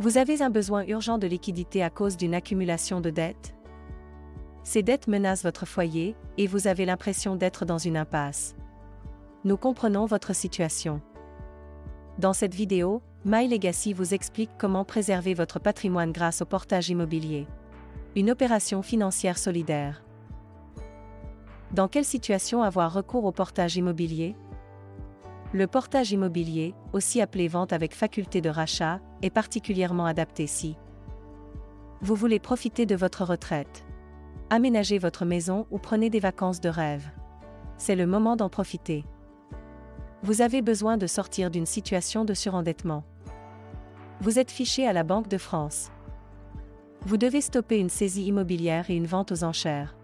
Vous avez un besoin urgent de liquidité à cause d'une accumulation de dettes? Ces dettes menacent votre foyer, et vous avez l'impression d'être dans une impasse. Nous comprenons votre situation. Dans cette vidéo, My Legacy vous explique comment préserver votre patrimoine grâce au portage immobilier. Une opération financière solidaire. Dans quelle situation avoir recours au portage immobilier? Le portage immobilier, aussi appelé vente avec faculté de rachat, est particulièrement adapté si vous voulez profiter de votre retraite, aménager votre maison ou prenez des vacances de rêve. C'est le moment d'en profiter. Vous avez besoin de sortir d'une situation de surendettement. Vous êtes fiché à la Banque de France. Vous devez stopper une saisie immobilière et une vente aux enchères.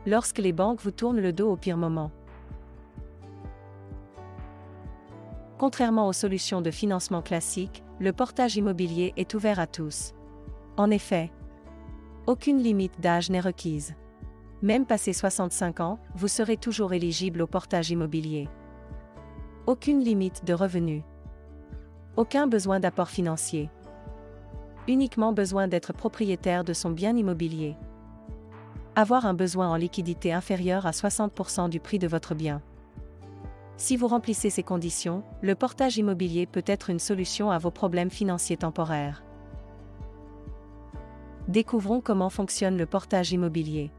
Lorsque les banques vous tournent le dos au pire moment. Contrairement aux solutions de financement classiques, le portage immobilier est ouvert à tous. En effet, aucune limite d'âge n'est requise. Même passé 65 ans, vous serez toujours éligible au portage immobilier. Aucune limite de revenus. Aucun besoin d'apport financier. Uniquement besoin d'être propriétaire de son bien immobilier. Avoir un besoin en liquidité inférieur à 60% du prix de votre bien. Si vous remplissez ces conditions, le portage immobilier peut être une solution à vos problèmes financiers temporaires. Découvrons comment fonctionne le portage immobilier.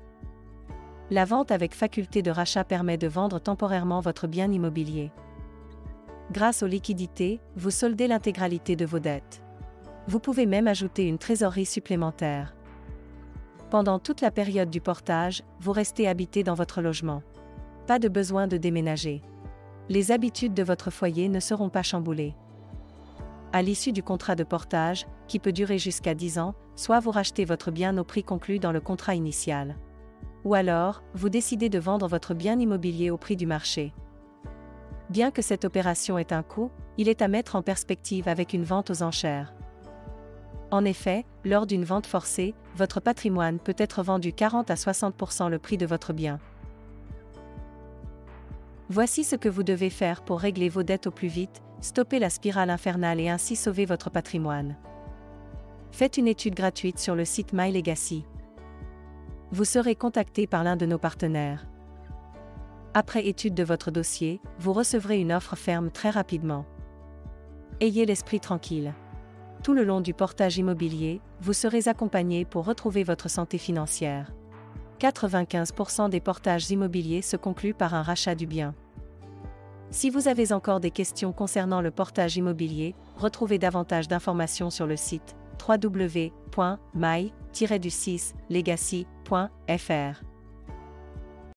La vente avec faculté de rachat permet de vendre temporairement votre bien immobilier. Grâce aux liquidités, vous soldez l'intégralité de vos dettes. Vous pouvez même ajouter une trésorerie supplémentaire. Pendant toute la période du portage, vous restez habité dans votre logement. Pas de besoin de déménager. Les habitudes de votre foyer ne seront pas chamboulées. À l'issue du contrat de portage, qui peut durer jusqu'à 10 ans, soit vous rachetez votre bien au prix conclu dans le contrat initial. Ou alors, vous décidez de vendre votre bien immobilier au prix du marché. Bien que cette opération ait un coût, il est à mettre en perspective avec une vente aux enchères. En effet, lors d'une vente forcée, votre patrimoine peut être vendu 40 à 60% le prix de votre bien. Voici ce que vous devez faire pour régler vos dettes au plus vite, stopper la spirale infernale et ainsi sauver votre patrimoine. Faites une étude gratuite sur le site My Legacy. Vous serez contacté par l'un de nos partenaires. Après étude de votre dossier, vous recevrez une offre ferme très rapidement. Ayez l'esprit tranquille. Tout le long du portage immobilier, vous serez accompagné pour retrouver votre santé financière. 95% des portages immobiliers se concluent par un rachat du bien. Si vous avez encore des questions concernant le portage immobilier, retrouvez davantage d'informations sur le site www.my-legacy.fr.